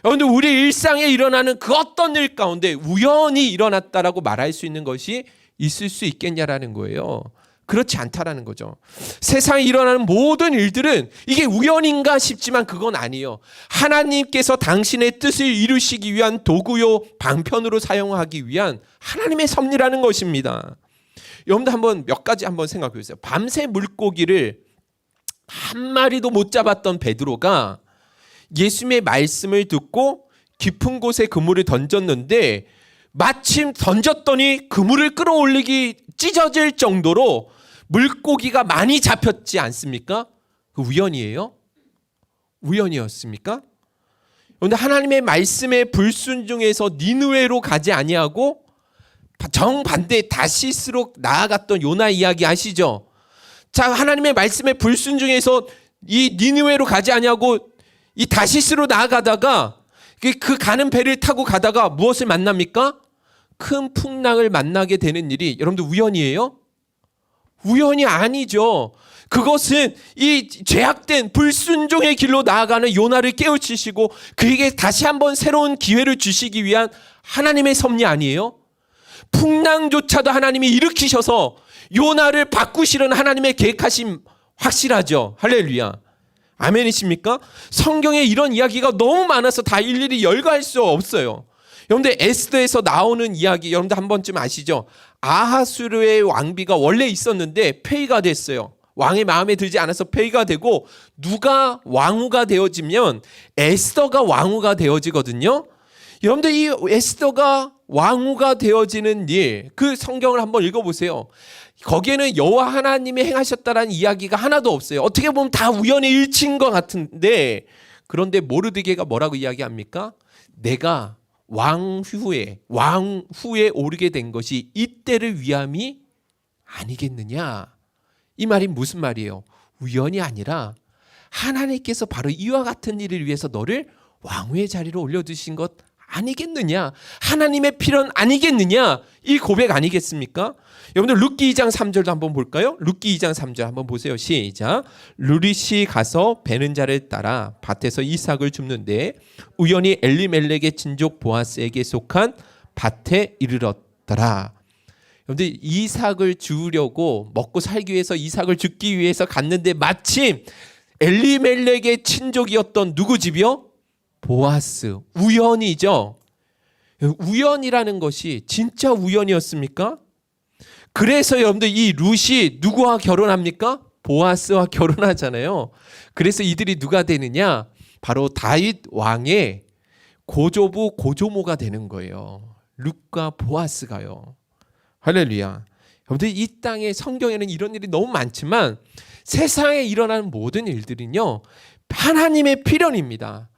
여러분들 우리 일상에 일어나는 그 어떤 일 가운데 우연히 일어났다라고 말할 수 있는 것이 있을 수 있겠냐라는 거예요. 그렇지 않다라는 거죠. 세상에 일어나는 모든 일들은 이게 우연인가 싶지만 그건 아니에요. 하나님께서 당신의 뜻을 이루시기 위한 도구요 방편으로 사용하기 위한 하나님의 섭리라는 것입니다. 여러분들 한번 몇 가지 한번 생각해 보세요. 밤새 물고기를 한 마리도 못 잡았던 베드로가 예수님의 말씀을 듣고 깊은 곳에 그물을 던졌는데 마침 던졌더니 그물을 끌어올리기 찢어질 정도로 물고기가 많이 잡혔지 않습니까? 그 우연이에요? 우연이었습니까? 그런데 하나님의 말씀에 불순종해서 니느웨로 가지 아니하고 정반대 다시스로 나아갔던 요나 이야기 아시죠? 자, 하나님의 말씀에 불순종해서 이 니느웨로 가지 아니하고 이 다시스로 나아가다가 그 가는 배를 타고 가다가 무엇을 만납니까? 큰 풍랑을 만나게 되는 일이 여러분들 우연이에요? 우연이 아니죠. 그것은 이 죄악된 불순종의 길로 나아가는 요나를 깨우치시고 그에게 다시 한번 새로운 기회를 주시기 위한 하나님의 섭리 아니에요? 풍랑조차도 하나님이 일으키셔서 요나를 바꾸시려는 하나님의 계획하심 확실하죠. 할렐루야. 아멘이십니까? 성경에 이런 이야기가 너무 많아서 다 일일이 열거할 수 없어요. 여러분들 에스더에서 나오는 이야기 여러분들 한 번쯤 아시죠? 아하수르의 왕비가 원래 있었는데 폐위가 됐어요. 왕의 마음에 들지 않아서 폐위가 되고 누가 왕후가 되어지면 에스더가 왕후가 되어지거든요. 여러분들 이 에스더가 왕후가 되어지는 일, 그 성경을 한번 읽어보세요. 거기에는 여호와 하나님이 행하셨다라는 이야기가 하나도 없어요. 어떻게 보면 다 우연의 일치인 것 같은데, 그런데 모르드게가 뭐라고 이야기합니까? 내가 왕후에 오르게 된 것이 이때를 위함이 아니겠느냐. 이 말이 무슨 말이에요? 우연이 아니라 하나님께서 바로 이와 같은 일을 위해서 너를 왕후의 자리로 올려두신 것 아니겠느냐. 하나님의 필연 아니겠느냐. 이 고백 아니겠습니까? 여러분들 룻기 2장 3절도 한번 볼까요? 룻기 2장 3절 한번 보세요. 시작. 루릿이 가서 베는 자를 따라 밭에서 이삭을 줍는데 우연히 엘리멜렉의 친족 보아스에게 속한 밭에 이르렀더라. 여러분들 이삭을 주우려고 먹고 살기 위해서 이삭을 줍기 위해서 갔는데 마침 엘리멜렉의 친족이었던 누구 집이요? 보아스. 우연이죠. 우연이라는 것이 진짜 우연이었습니까? 그래서 여러분들 이 룻이 누구와 결혼합니까? 보아스와 결혼하잖아요. 그래서 이들이 누가 되느냐? 바로 다윗 왕의 고조부 고조모가 되는 거예요. 룻과 보아스가요. 할렐루야. 여러분들 이 땅에 성경에는 이런 일이 너무 많지만 세상에 일어나는 모든 일들은요 하나님의 필연입니다.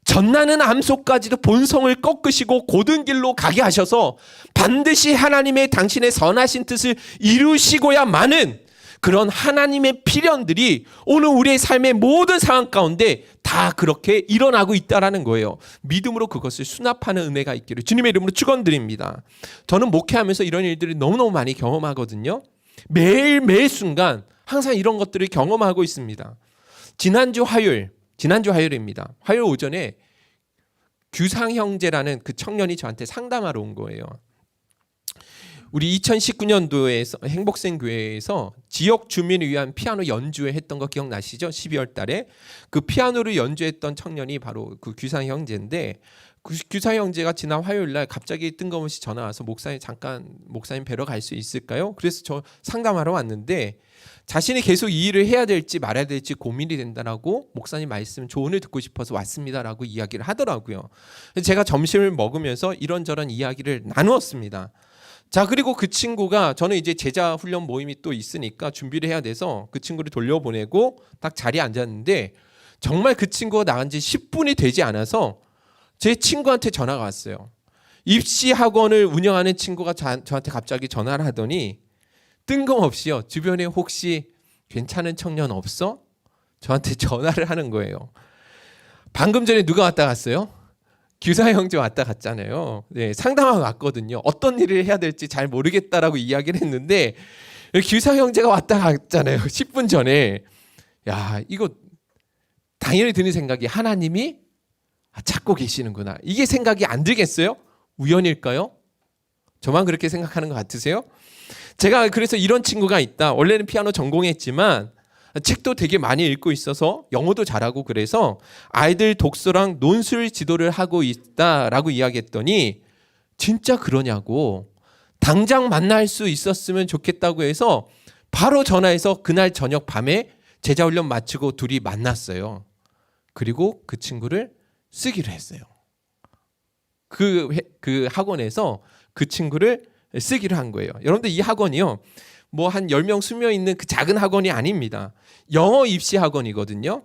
전나는 암소까지도 본성을 꺾으시고 고든 길로 가게 하셔서 반드시 하나님의 당신의 선하신 뜻을 이루시고야만은 그런 하나님의 필연들이 오늘 우리의 삶의 모든 상황 가운데 다 그렇게 일어나고 있다라는 거예요. 믿음으로 그것을 수납하는 은혜가 있기를 주님의 이름으로 축원드립니다. 저는 목회하면서 이런 일들을 너무너무 많이 경험하거든요. 매일 순간 항상 이런 것들을 경험하고 있습니다. 지난주 화요일입니다. 화요일 오전에 규상 형제라는 그 청년이 저한테 상담하러 온 거예요. 우리 2019년도에 행복생교회에서 지역 주민을 위한 피아노 연주회 했던 거 기억나시죠? 12월 달에 그 피아노를 연주했던 청년이 바로 그 규상 형제인데, 그 규상 형제가 지난 화요일 날 갑자기 뜬금없이 전화 와서 목사님 잠깐 목사님 뵈러 갈 수 있을까요? 그래서 저 상담하러 왔는데 자신이 계속 이 일을 해야 될지 말아야 될지 고민이 된다라고 목사님 말씀 조언을 듣고 싶어서 왔습니다라고 이야기를 하더라고요. 제가 점심을 먹으면서 이런저런 이야기를 나누었습니다. 자, 그리고 그 친구가, 저는 이제 제자 훈련 모임이 또 있으니까 준비를 해야 돼서 그 친구를 돌려보내고 딱 자리에 앉았는데 정말 그 친구가 나간 지 10분이 되지 않아서 제 친구한테 전화가 왔어요. 입시 학원을 운영하는 친구가 저한테 갑자기 전화를 하더니 뜬금없이요, 주변에 혹시 괜찮은 청년 없어? 저한테 전화를 하는 거예요. 방금 전에 누가 왔다 갔어요? 규사 형제 왔다 갔잖아요. 네, 상담하고 왔거든요. 어떤 일을 해야 될지 잘 모르겠다라고 이야기를 했는데 규사 형제가 왔다 갔잖아요. 10분 전에. 야, 이거 당연히 드는 생각이 하나님이 찾고 계시는구나. 이게 생각이 안 들겠어요? 우연일까요? 저만 그렇게 생각하는 것 같으세요? 제가 그래서 이런 친구가 있다. 원래는 피아노 전공했지만 책도 되게 많이 읽고 있어서 영어도 잘하고 그래서 아이들 독서랑 논술 지도를 하고 있다라고 이야기했더니 진짜 그러냐고, 당장 만날 수 있었으면 좋겠다고 해서 바로 전화해서 그날 저녁 밤에 제자훈련 마치고 둘이 만났어요. 그리고 그 친구를 쓰기로 했어요. 그 학원에서 그 친구를 쓰기로 한 거예요. 여러분들 이 학원이요, 뭐 한 10명 20명 있는 그 작은 학원이 아닙니다. 영어 입시 학원이거든요.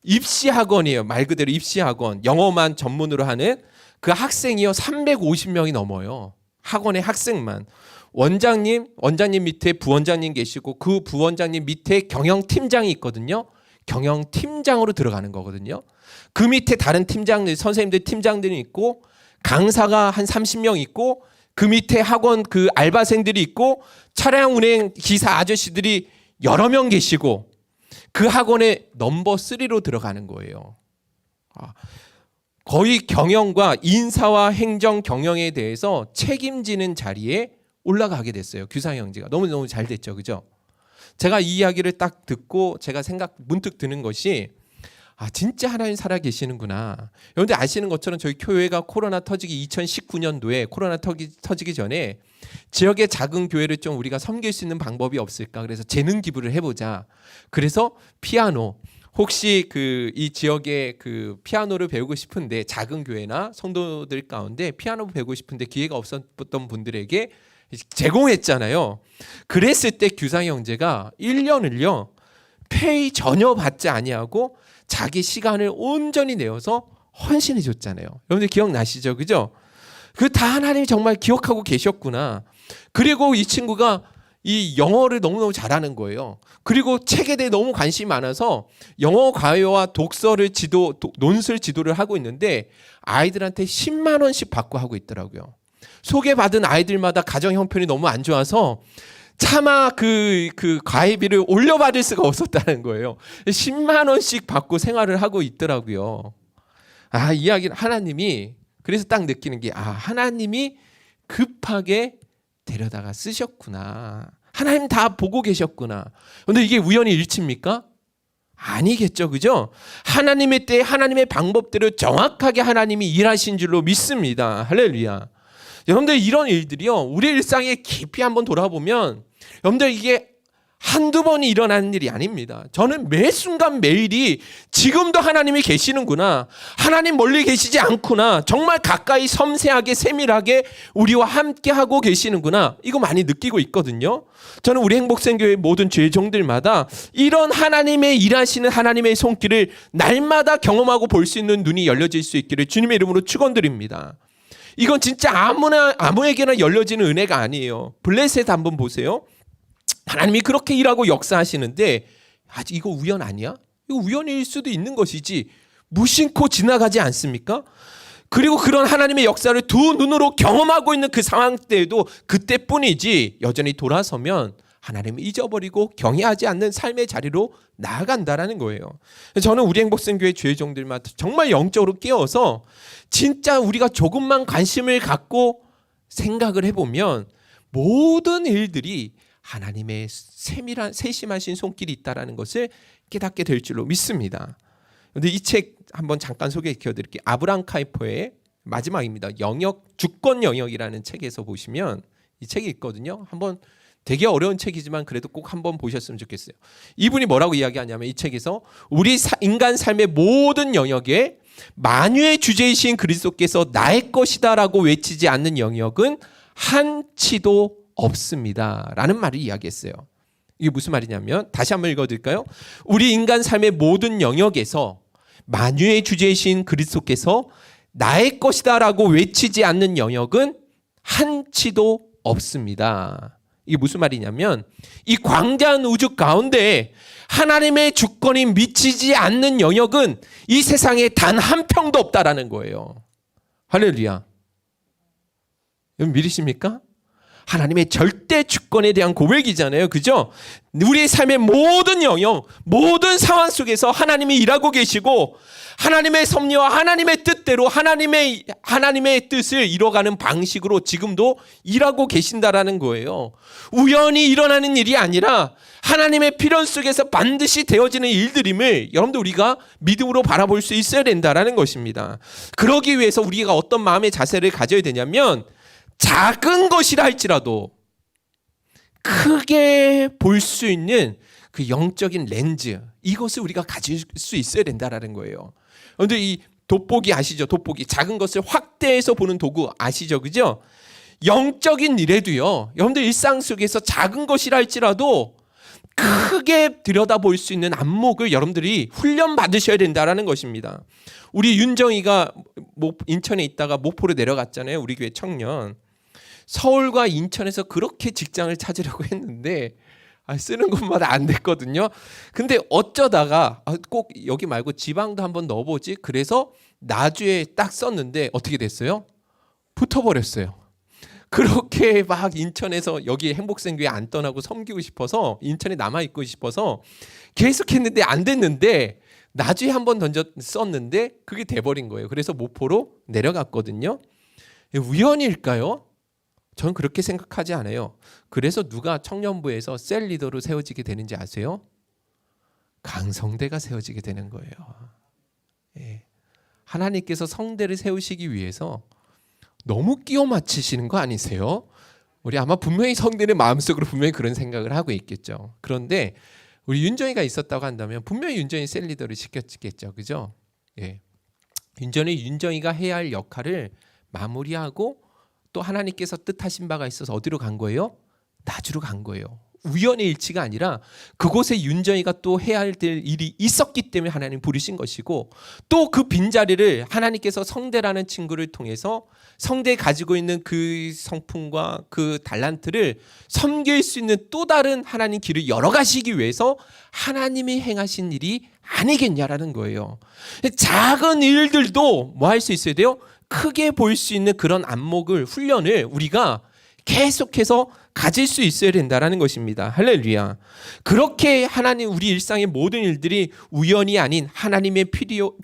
입시 학원이에요. 말 그대로 입시 학원. 영어만 전문으로 하는 그 학생이요 350명이 넘어요. 학원의 학생만. 원장님 밑에 부원장님 계시고 그 부원장님 밑에 경영팀장이 있거든요. 경영팀장으로 들어가는 거거든요. 그 밑에 다른 팀장들, 선생님들, 팀장들이 있고 강사가 한 30명 있고 그 밑에 학원 그 알바생들이 있고 차량 운행 기사 아저씨들이 여러 명 계시고 그 학원에 넘버 3로 들어가는 거예요. 거의 경영과 인사와 행정 경영에 대해서 책임지는 자리에 올라가게 됐어요. 규상 형제가 너무너무 잘 됐죠. 그죠? 제가 이 이야기를 딱 듣고 제가 문득 드는 것이 진짜 하나님 살아 계시는구나. 그런데 아시는 것처럼 저희 교회가 코로나 터지기 2019년도에 코로나 터지기 전에 지역의 작은 교회를 좀 우리가 섬길 수 있는 방법이 없을까? 그래서 재능 기부를 해보자. 그래서 피아노 혹시 이 지역에 피아노를 배우고 싶은데 작은 교회나 성도들 가운데 피아노 배우고 싶은데 기회가 없었던 분들에게 제공했잖아요. 그랬을 때 규상 형제가 1년을요 페이 전혀 받지 아니하고 자기 시간을 온전히 내어서 헌신해 줬잖아요. 여러분들 기억나시죠? 그죠? 다 하나님이 정말 기억하고 계셨구나. 그리고 이 친구가 이 영어를 너무너무 잘하는 거예요. 그리고 책에 대해 너무 관심이 많아서 영어 과외와 논술 지도를 하고 있는데 아이들한테 10만 원씩 받고 하고 있더라고요. 소개받은 아이들마다 가정 형편이 너무 안 좋아서 차마 그 과외비를 올려받을 수가 없었다는 거예요. 10만 원씩 받고 생활을 하고 있더라고요. 이야기는 하나님이 그래서 딱 느끼는 게 하나님이 급하게 데려다가 쓰셨구나. 하나님 다 보고 계셨구나. 그런데 이게 우연히 일치입니까? 아니겠죠. 그죠? 하나님의 때에 하나님의 방법대로 정확하게 하나님이 일하신 줄로 믿습니다. 할렐루야. 여러분들 이런 일들이요 우리 일상에 깊이 한번 돌아보면 여러분들 이게 한두 번이 일어나는 일이 아닙니다. 저는 매 순간 매일이 지금도 하나님이 계시는구나, 하나님 멀리 계시지 않구나, 정말 가까이 섬세하게 세밀하게 우리와 함께 하고 계시는구나, 이거 많이 느끼고 있거든요. 저는 우리 행복생교회 모든 죄종들마다 이런 하나님의 일하시는 하나님의 손길을 날마다 경험하고 볼 수 있는 눈이 열려질 수 있기를 주님의 이름으로 축원드립니다. 이건 진짜 아무에게나 열려지는 은혜가 아니에요. 블레셋 한번 보세요. 하나님이 그렇게 일하고 역사하시는데 이거 우연 아니야? 이거 우연일 수도 있는 것이지 무심코 지나가지 않습니까? 그리고 그런 하나님의 역사를 두 눈으로 경험하고 있는 그 상황 때에도 그때뿐이지 여전히 돌아서면 하나님을 잊어버리고 경외하지 않는 삶의 자리로 나아간다라는 거예요. 저는 우리 행복생교회 주의종들마다 정말 영적으로 깨어서 진짜 우리가 조금만 관심을 갖고 생각을 해보면 모든 일들이 하나님의 세심하신 손길이 있다는 것을 깨닫게 될 줄로 믿습니다. 그런데 이 책 한번 잠깐 소개시켜 드릴게요. 아브람 카이퍼의 마지막입니다. 주권 영역이라는 책에서 보시면 이 책이 있거든요. 한번 되게 어려운 책이지만 그래도 꼭 한번 보셨으면 좋겠어요. 이분이 뭐라고 이야기하냐면 이 책에서 우리 인간 삶의 모든 영역에 만유의 주제이신 그리스도께서 나의 것이다라고 외치지 않는 영역은 한치도 없습니다 라는 말을 이야기했어요. 이게 무슨 말이냐면 다시 한번 읽어드릴까요? 우리 인간 삶의 모든 영역에서 만유의 주제이신 그리스도께서 나의 것이다 라고 외치지 않는 영역은 한치도 없습니다. 이게 무슨 말이냐면 이 광대한 우주 가운데 하나님의 주권이 미치지 않는 영역은 이 세상에 단 한 평도 없다라는 거예요. 할렐루야. 여러분 믿으십니까? 하나님의 절대 주권에 대한 고백이잖아요. 그죠? 우리의 삶의 모든 영역, 모든 상황 속에서 하나님이 일하고 계시고 하나님의 섭리와 하나님의 뜻대로 하나님의 뜻을 이뤄가는 방식으로 지금도 일하고 계신다라는 거예요. 우연히 일어나는 일이 아니라 하나님의 필연 속에서 반드시 되어지는 일들임을 여러분들 우리가 믿음으로 바라볼 수 있어야 된다라는 것입니다. 그러기 위해서 우리가 어떤 마음의 자세를 가져야 되냐면 작은 것이라 할지라도 크게 볼 수 있는 그 영적인 렌즈, 이것을 우리가 가질 수 있어야 된다라는 거예요. 그런데 이 돋보기 아시죠? 돋보기, 작은 것을 확대해서 보는 도구 아시죠? 그죠? 영적인 일에도요, 여러분들 일상 속에서 작은 것이라 할지라도 크게 들여다볼 수 있는 안목을 여러분들이 훈련 받으셔야 된다라는 것입니다. 우리 윤정이가 인천에 있다가 목포로 내려갔잖아요. 우리 교회 청년. 서울과 인천에서 그렇게 직장을 찾으려고 했는데 쓰는 것마다 안 됐거든요. 근데 어쩌다가 꼭 여기 말고 지방도 한번 넣어보지, 그래서 나주에 딱 썼는데 어떻게 됐어요? 붙어버렸어요. 그렇게 막 인천에서 여기 행복생교회 안 떠나고 섬기고 싶어서 인천에 남아 있고 싶어서 계속했는데 안 됐는데 나중에 한번 썼는데 그게 돼버린 거예요. 그래서 모포로 내려갔거든요. 우연일까요? 저는 그렇게 생각하지 않아요. 그래서 누가 청년부에서 셀 리더로 세워지게 되는지 아세요? 강성대가 세워지게 되는 거예요. 예. 하나님께서 성대를 세우시기 위해서 너무 끼워 맞추시는 거 아니세요? 우리 아마 분명히 성대는 마음속으로 분명히 그런 생각을 하고 있겠죠. 그런데 우리 윤정이가 있었다고 한다면 분명히 윤정이 셀 리더를 시켰겠죠. 그죠? 예. 윤정이가 해야 할 역할을 마무리하고 또 하나님께서 뜻하신 바가 있어서 어디로 간 거예요? 나주로 간 거예요. 우연의 일치가 아니라 그곳에 윤정이가 또 해야 할 일이 있었기 때문에 하나님 부르신 것이고 또 그 빈자리를 하나님께서 성대라는 친구를 통해서 성대에 가지고 있는 그 성품과 그 달란트를 섬길 수 있는 또 다른 하나님 길을 열어가시기 위해서 하나님이 행하신 일이 아니겠냐라는 거예요. 작은 일들도 뭐 할 수 있어야 돼요? 크게 보일 수 있는 그런 안목을 훈련을 우리가 계속해서 가질 수 있어야 된다는 것입니다. 할렐루야. 그렇게 하나님 우리 일상의 모든 일들이 우연이 아닌 하나님의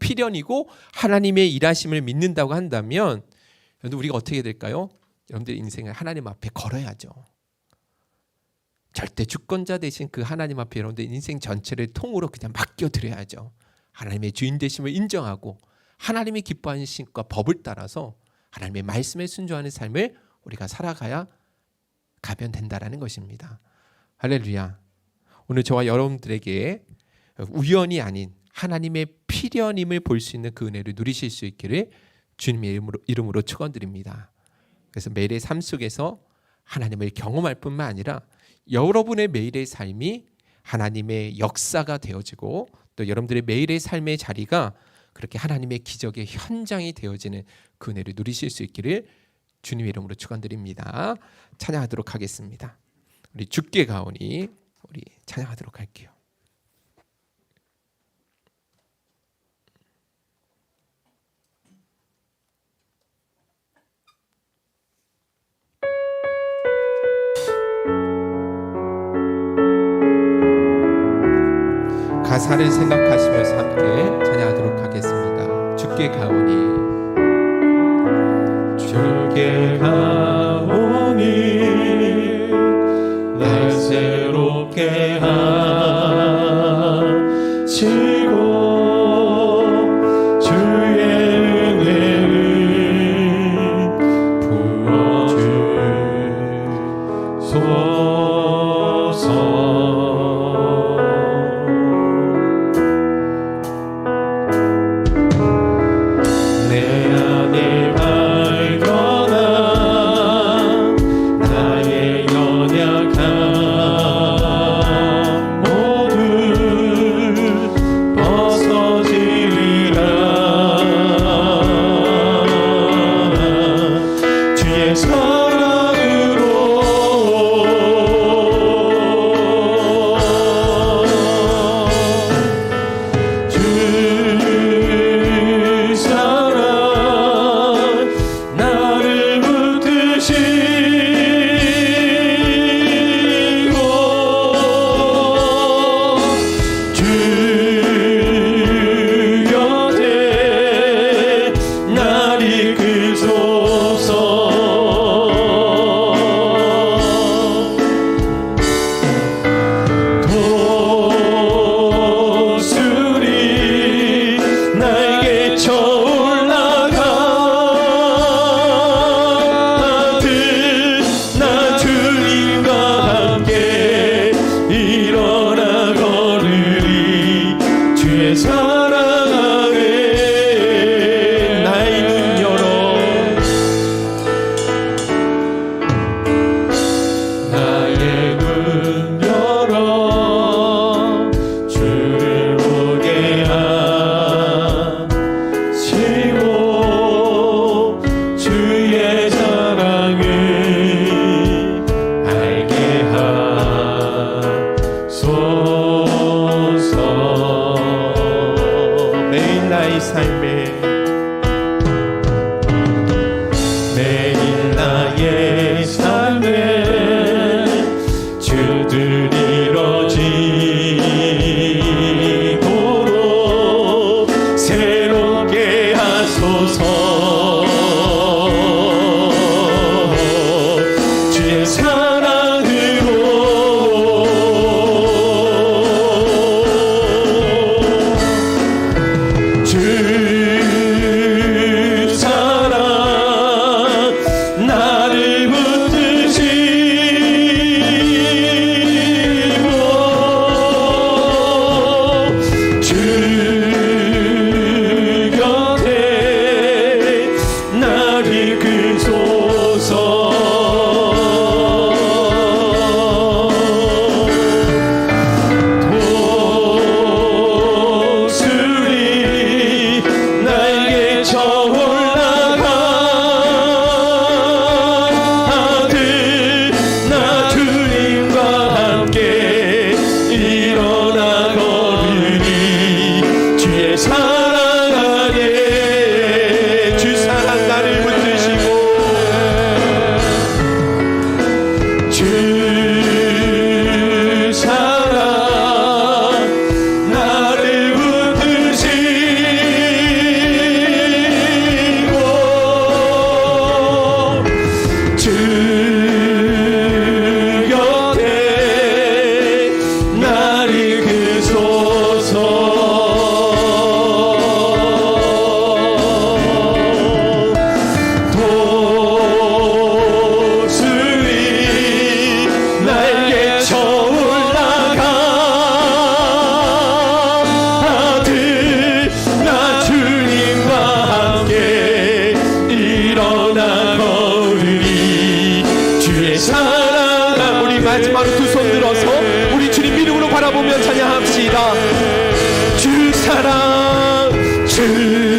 필연이고 하나님의 일하심을 믿는다고 한다면 여러분들 우리가 어떻게 될까요? 여러분들 인생을 하나님 앞에 걸어야죠. 절대 주권자 되신 그 하나님 앞에 여러분들 인생 전체를 통으로 그냥 맡겨드려야죠. 하나님의 주인 되심을 인정하고 하나님이 기뻐하신 것과 법을 따라서 하나님의 말씀에 순종하는 삶을 우리가 살아가야 가면 된다라는 것입니다. 할렐루야. 오늘 저와 여러분들에게 우연이 아닌 하나님의 필연임을 볼 수 있는 그 은혜를 누리실 수 있기를 주님의 이름으로 축원드립니다. 그래서 매일의 삶 속에서 하나님을 경험할 뿐만 아니라 여러분의 매일의 삶이 하나님의 역사가 되어지고 또 여러분들의 매일의 삶의 자리가 그렇게 하나님의 기적의 현장이 되어지는 그 은혜를 누리실 수 있기를 주님의 이름으로 축원드립니다. 찬양하도록 하겠습니다. 우리 주께 가오니 우리 찬양하도록 할게요. 가사를 생각하시면서 함께 찬양하도록 하겠습니다. 주께 가오니 주께 가오니 날 새롭게 하시고 주의 은혜를 부어주소서. 나의 삶에 매일 나의 찬양합시다. 주 사랑 주